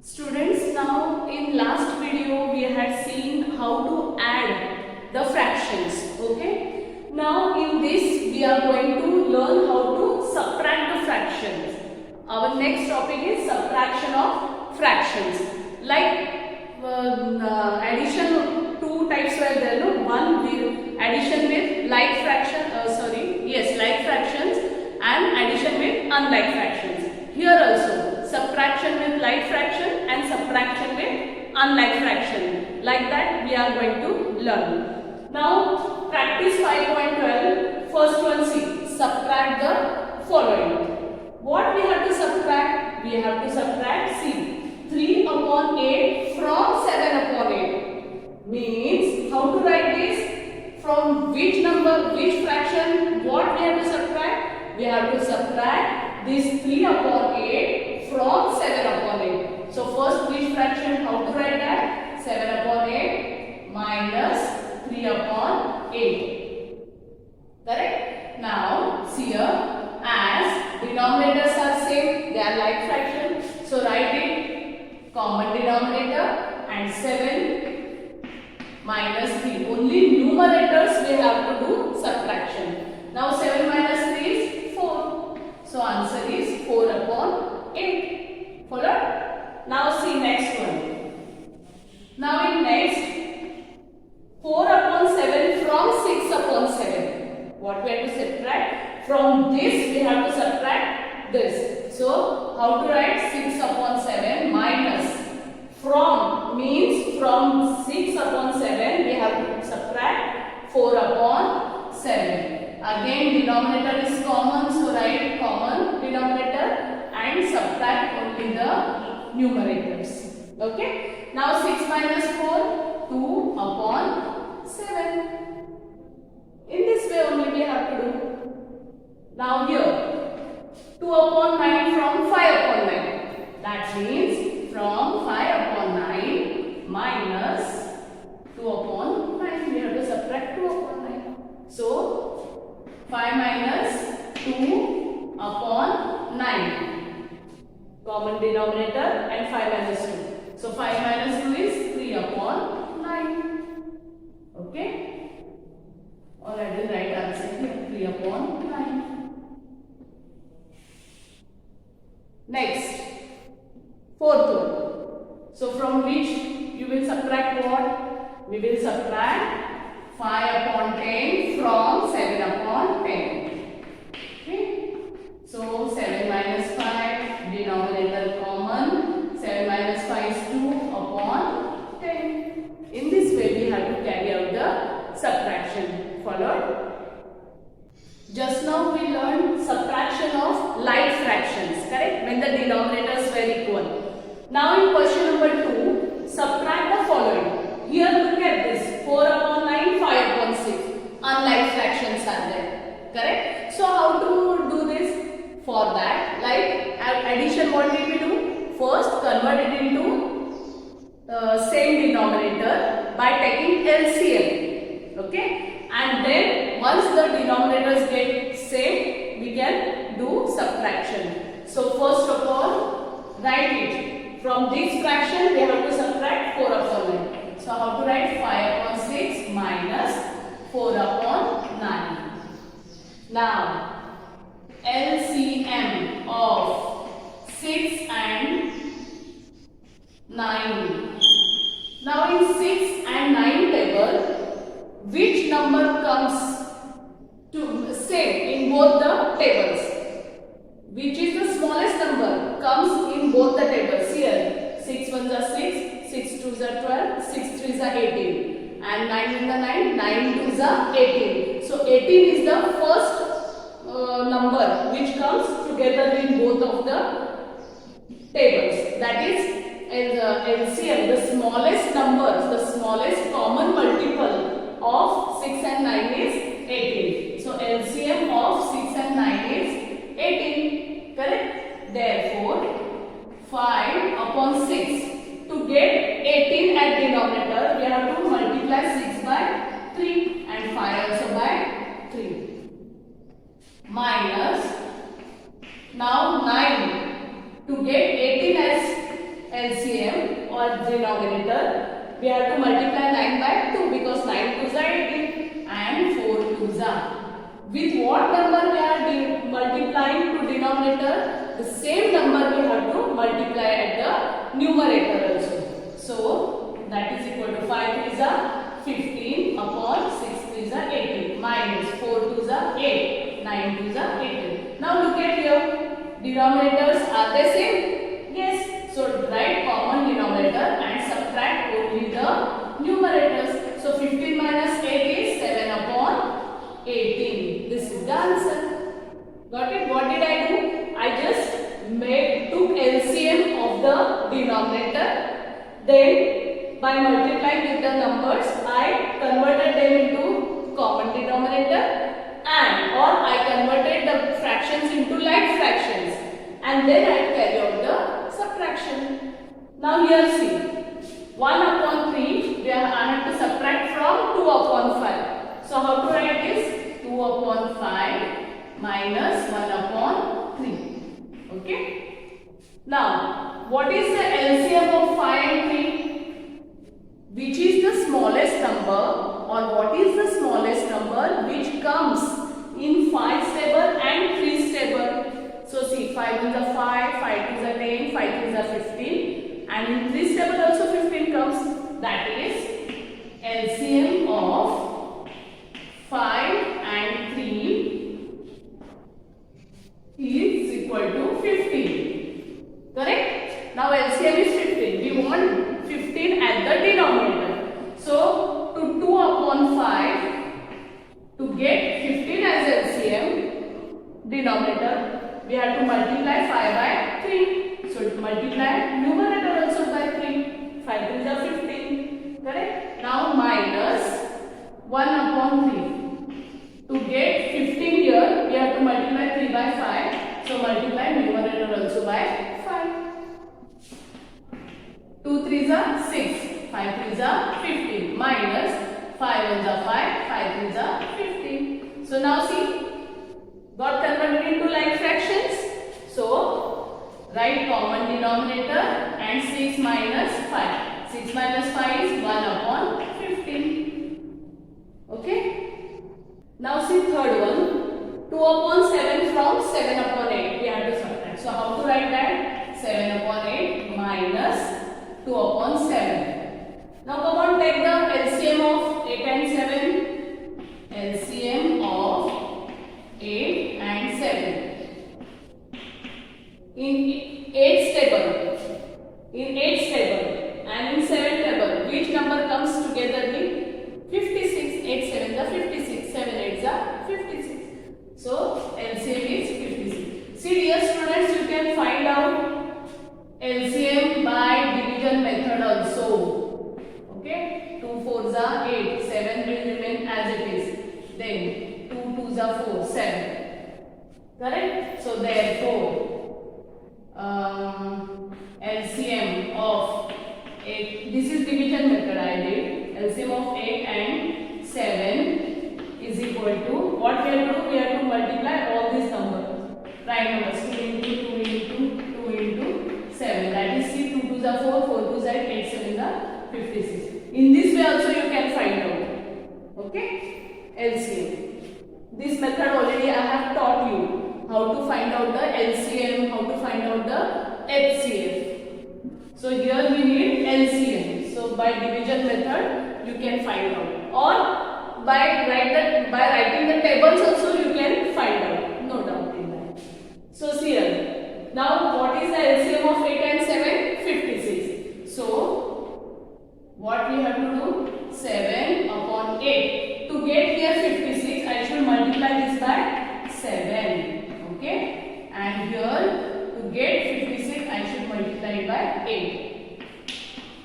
Students, now in last video we had seen how to add the fractions. Okay. Now in this we are going to learn how to subtract the fractions. Our next topic is subtraction of fractions. Like addition, two types were there. No, one with addition with like fraction. Like fractions, and addition with unlike fractions. Here also subtraction with like fraction and subtraction with unlike fraction. Like that we are going to learn. Now practice 5.12. First one, see, subtract the following. What we have to subtract? We have to subtract, see, 3 upon 8 from 7 upon 8. Means, how to write this? From which number, which fraction, what we have to subtract? We have to subtract this 3 upon 8 from 7 upon 8. So first, which fraction, how to write that? 7 upon 8 minus 3 upon 8. Correct? Now, see here, as denominators are same, they are like fraction. So write it, common denominator, and 7 minus 3. Only numerators we have to do subtraction. Now 7 minus 3 is 4. So answer is 4 upon 8. Follow? Now see next one. Now in next, 4 upon 7 from 6 upon 7. What we have to subtract? From this we have to subtract this. So how to write? 6 upon 7 minus, from means from 6 upon 7 we have to subtract 4 upon 7. Again denominator is common, so write common denominator and subtract only the numerators. Okay. Now 6 minus 4, 2 upon 7. In this way only we have to do. Now here 2 upon 9 from 5 upon 9. That means from 5 upon 9 minus 2 upon 9. We have to subtract 2 upon 9. So 5 minus 2 upon 9. Common denominator and 5 minus 2. So 5 minus 2 is 3 upon 9. Okay. Already right answer here, 3 upon 9. Next, fourth one. So from which you will subtract what? We will subtract 5 upon 10 from 7 upon 10. Okay. So 7 minus 5, denominator common. 7 minus 5 is 2 upon 10. In this way we have to carry out the subtraction. Followed? Just now we learned subtraction of like fractions, correct? When the denominators were equal. Now in question number 2, subtract the following. Here look at this, 4 upon 9, 5 upon 6. Unlike fractions are there, correct? So how to do this? For that, like addition, what did we do? First convert it into same denominator by taking LCM, okay? And then once the denominators get same, we can do subtraction. So first of all, write it. From this fraction we have to subtract 4 upon 9. So how to write? 5 upon 6 minus 4 upon 9. Now LCM of 6 and 9. Now in 6 and 9 table, which number comes to same in both the tables? Which is the smallest number comes in both the tables? Here 6 ones are 6, 6 twos are 12, 6 threes are 18, and 9 in the 9, 9 twos are 18. So 18 is the first number which comes together in both of the tables. That is LCM, the smallest numbers, the smallest common multiple of 6 and 9 is 18. So LCM of 6 and 9 is 18. Correct? Therefore, 5 upon 6. To get 18 at denominator, we have to multiply 6 by 3 and 5 also by 3. Minus, now 9. To get 18 as LCM, denominator. We have to multiply 9 by 2 because 9 2s are 18 and 4 2s are. With what number we are multiplying to denominator? The same number we have to multiply at the numerator also. So that is equal to 5 3s are 15 upon 6 3s are 18 minus 4 2s are 8, 9 2s are 18. Now look at here. Denominators are they same? Yes. So write common denominator and subtract only the numerators. So 15 minus 8 is 7 upon 18. This is the answer. Got it? What did I do? I just took LCM of the denominator. Then by multiplying with the numbers, I converted them into common denominator. Or I converted the fractions into like fractions, and then I carry out the subtraction. Now here see, 1 upon 3 I have to subtract from 2 upon 5. So how to write this? 2 upon 5 minus 1 upon 3. Okay. Now what is the LCM of 5 and 3? Which is the smallest number, or what is the smallest number which comes in 5's table and 3's table? So see, 5 is a 5, 5 is a 10, 5 is a 15, and in 3's table also 15 comes. That is LCM of 5 and 3 is equal to 15. Correct? Now LCM is 15. We want 15 at the denominator. So to 2 upon 5, to get 15 as LCM denominator, we have to multiply 5 by 3. So multiply numerator also by 3. 5 is a 15. Correct? Now minus 1 upon 3. To get 15 here, we have to multiply 3 by 5. So multiply numerator also by 5. 2 3s are 6. 5 3s are 15. Minus 5 1s are 5. 5 3s are 15. So now see, got converted into like fractions. So write common denominator and 6 minus 5. 6 minus 5 is 1 upon 15. Okay. Now see third one. 2 upon 7 from 7 upon 8. We have to subtract. So how to write that? 7 upon 8 minus 2 upon 7. Now come on, take the LCM of 8 and 7. LCM of 8 and 7. In 8's table, and in 7 table, which number comes together with 56? 8 7 is 56, 7 8 is 56. So LCM is 56. See dear students, you can find out LCM by division method also. Okay, 2 4s are 8, 7 will remain as it is. Then 2 2s are 4, 7. Correct? So therefore, LCM of 8, this is division method I did. LCM of 8 and 7 is equal to, what we have to do? We have to multiply all these numbers. Prime numbers 2 into 2 into 7. That is see, 2 2s are 4, 4 2s are 8, 7 are 56. In this way also you can find out. Okay? LCM. This method already I have taught you. How to find out the LCM, how to find out the HCF. So here we need LCM. So by division method you can find out. Or by writing the tables also you can find out. No doubt in that. So see here. Now what is the LCM of 8 and 7? 56. So what we have to do? 7 upon 8. To get here 56, I should multiply this by 7. Okay, and here to get 56 I should multiply it by 8.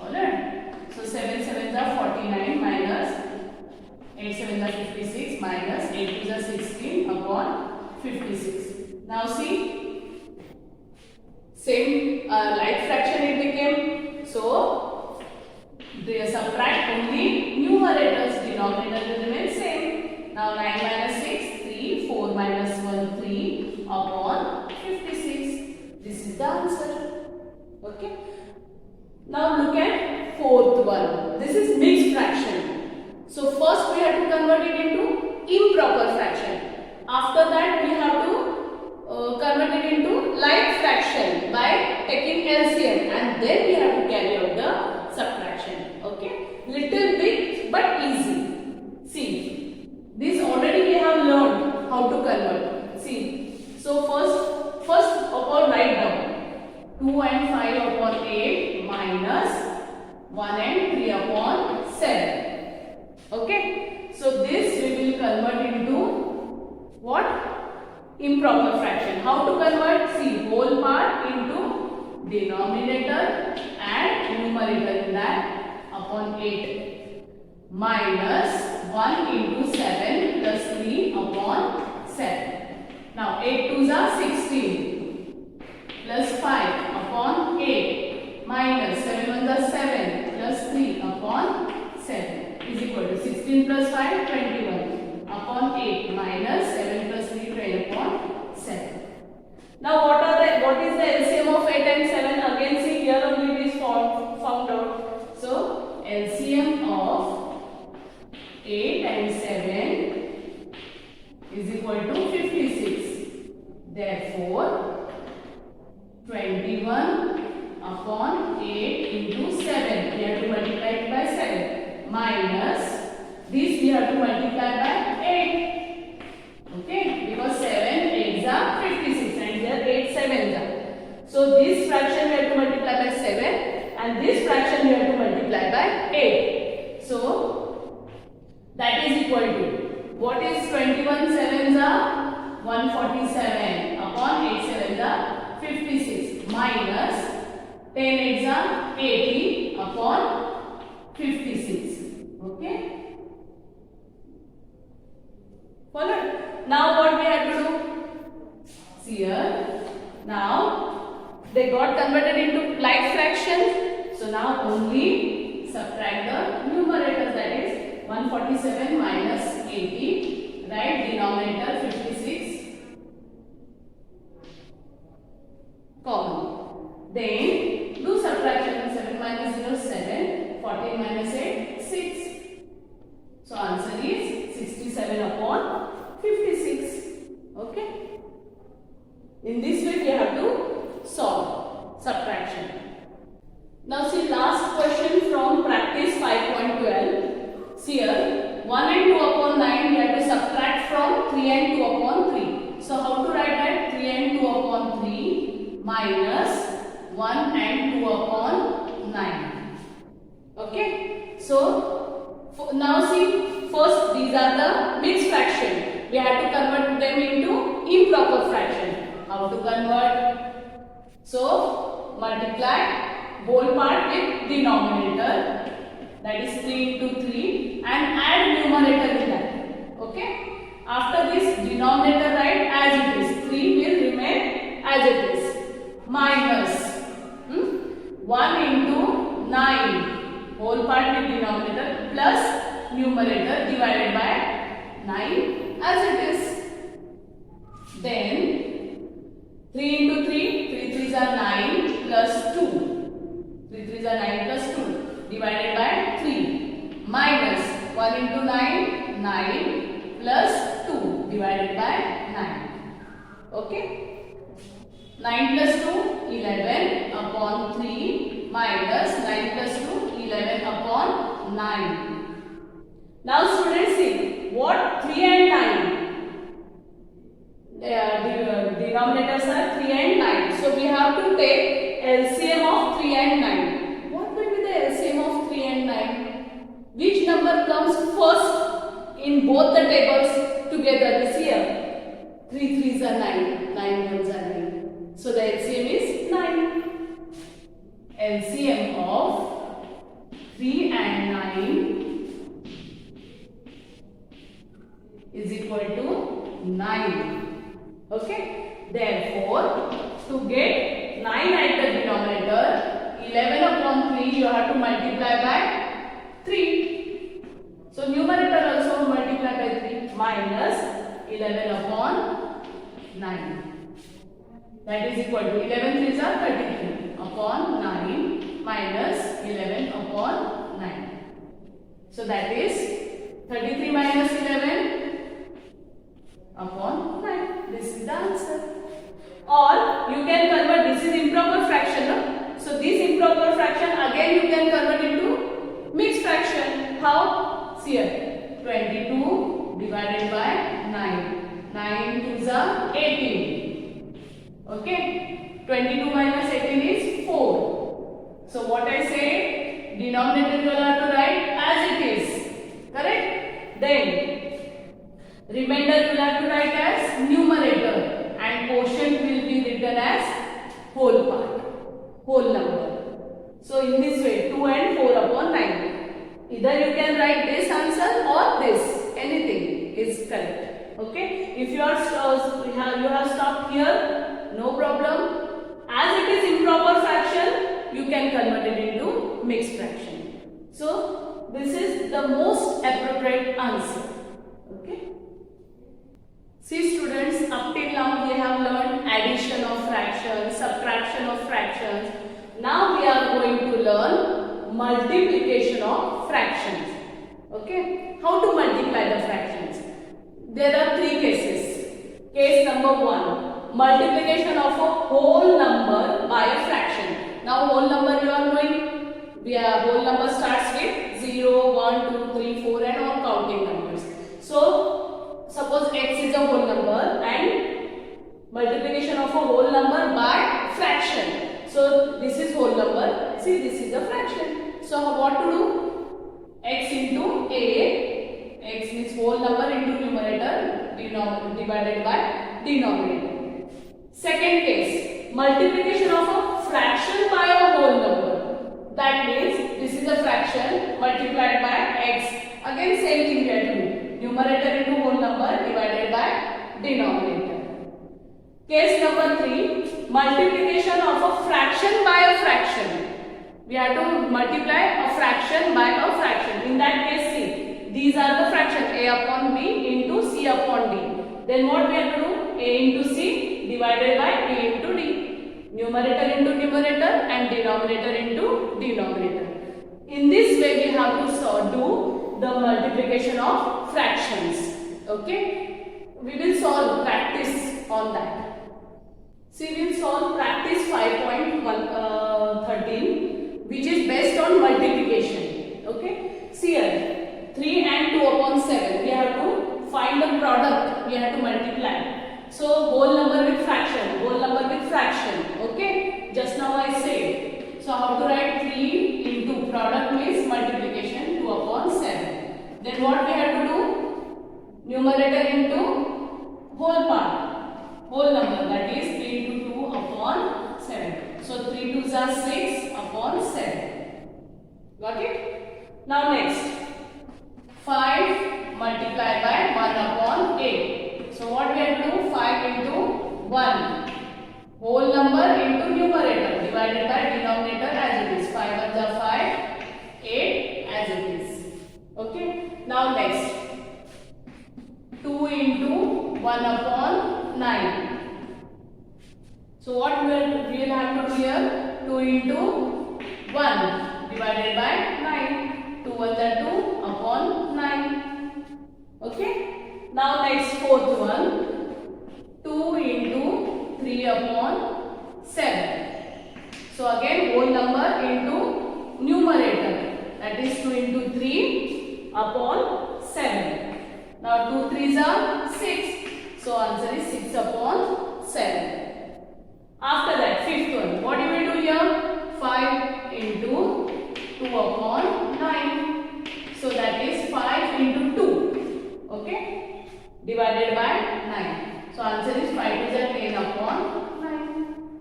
Alright, so 7 7s are 49 minus 8 7s are 56 minus 8 2s are 16 upon 56. Now see, same like fraction it became. So they subtract only numerators, denominator will remain same. Now 9 minus 6, 3, 4 minus 1, 3 upon 56. This is the answer. Okay. Now look at fourth one. This is mixed fraction. So first we have to convert it into improper fraction. After that we have to convert it into like fraction by taking LCM, and then we have to carry out the subtraction. Okay, little bit but easy. See, this already we have learned how to convert. See, so first of all write down 2 and 5 upon 8 minus 1 and 3 upon 7. Okay, so this we will convert into what? Improper fraction. How to convert? See, whole part into denominator and numerator in that upon 8 minus 1 into 7 plus 3 upon 7. Now 8 2s are 16 plus 5 upon 8 minus 7 1s are 7 plus 3 upon 7 is equal to 16 plus 5 21 upon 8 minus 7 plus 3 12 upon 7. Now what is the LCM of 8 and 7? Again see, here only it is found out. So LCM of 8 and 7 is equal to 56. Therefore 21 upon 8 into 7. We have to multiply it by 7 minus this we have to multiply by 8. Okay, because 7 8s are 56 and here 8 7s are. So this fraction we have to multiply by 7 and this fraction we have to multiply by 8. So that is equal to, what is 21 7s are 147 upon 8 7s are 56 minus 10 8s are 80 upon 56. Okay. Follow? Now what we have to do? See here. Now they got converted into like fractions. So now only subtract the numerators, that is 147 minus 80. Right? Denominator 56 common. Then do subtraction. 7 minus 0 7. 14 minus 8 6. So answer is 67 upon 56. Okay. In this way we have to solve subtraction. Now see last question from practice 5.12. See here 1 and 2 upon 9 we have to subtract from 3 and 2 upon 3. So how to write that? 3 and 2 upon 3 minus 1 and 2 upon 9. Okay. So now see, first these are the mixed fraction. We have to convert them into improper fraction. How to convert? So multiply whole part with denominator, that is 3 into 3, and add numerator with that. Okay. After this denominator write as it is. 3 will remain as it is. Minus 1 into 9. Whole part with denominator plus numerator divided by 9 as it is. Then 3 into 3, 3 3s are 9 plus 2. 3 3s are 9 plus 2 divided by 3 minus 1 into 9, 9 plus 2 divided by 9. Okay. 9 plus 2, 11 upon 3 minus 9 plus 2, 11 upon 9. Now students see, what 3 and 9? Denominators are 3 and 9. So we have to take LCM of 3 and 9. What will be the LCM of 3 and 9? Which number comes first in both the tables together? This here. 3 3s are 9, 9 1s are 9. So the LCM is 9. LCM of 3 and 9 is equal to 9. Okay. Therefore, to get 9 at the denominator, 11 upon 3 you have to multiply by 3. So numerator also multiply by 3 minus 11 upon 9. That is equal to 11 3s are 33 upon 9 minus 11 upon 9. So that is 33 minus 11 upon 9. This is the answer. Or you can convert, this is improper fraction, no? So this improper fraction again you can convert into mixed fraction. How? See here, 22 divided by 9. 9 2s are 18. Okay? 22 minus 18 is 4. So what I say, denominator you will have to write as it is. Correct? Then remainder you will have to write as numerator. And quotient will be written as whole part, whole number. So in this way, 2 and 4 upon 9. Either you can write this answer or this. Anything is correct. Okay. If you are you have stopped here, no problem. As it is improper fraction, you can convert it into mixed fraction. So this is the most appropriate answer. Okay. See students, up till now we have learned addition of fractions, subtraction of fractions. Now we are going to learn multiplication of fractions. Okay, how to multiply the fractions? There are three cases. Case number 1, multiplication of a whole number by a fraction. Now whole number you are knowing, whole number starts with 0, 1, 2, 3, 4 and all counting numbers. So suppose x is a whole number and multiplication of a whole number by fraction. So this is whole number. See, this is a fraction. So what to do? X into a. X means whole number into numerator divided by denominator. Second case, multiplication of a fraction by a whole number. That means this is a fraction multiplied by x. Again same thing we are doing. Numerator into whole number divided by denominator. Case number 3, multiplication of a fraction by a fraction. We have to multiply a fraction by a fraction. In that case, see, these are the fractions a upon b into c upon d. Then what we have to do? A into c divided by b into d. Numerator into numerator and denominator into denominator. In this way, we have to do the multiplication of fractions. Okay? We will solve practice on that. See, we will solve practice 5.13. Which is based on multiplication. Okay? See here, 3 and 2 upon 7. We have to find the product. We have to multiply. So, whole number with fraction. Whole number with fraction. Okay? Just now I said. So, how to write 3 into product means multiplication 2 upon 7. Then what we have to do? Numerator into whole part. Whole number, that is 3 into 2 upon 7. So 3 2s are 6 upon 7. Got it? Now next, 5 multiplied by 1 upon 8. So what we have to do? 5 into 1. Whole number into numerator divided by denominator as it is. 5 ones are 5, 8 as it is. Okay? Now next, 2 into 1 upon 9. So what we will have to do here? 2 into 1 divided by 9. 2 ones are 2 upon 9. Okay? Now next fourth one. 2 into 3 upon 7. So again whole number into numerator. That is 2 into 3 upon 7. Now 2 3s are 6. So answer is 6 upon 7. After that, fifth one, what you will do here? 5 into 2 upon 9. So that is 5 into 2. Okay? Divided by 9. So answer is 5 is 10 upon 9.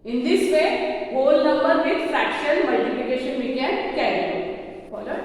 In this way, whole number with fraction multiplication we can carry out. Follow?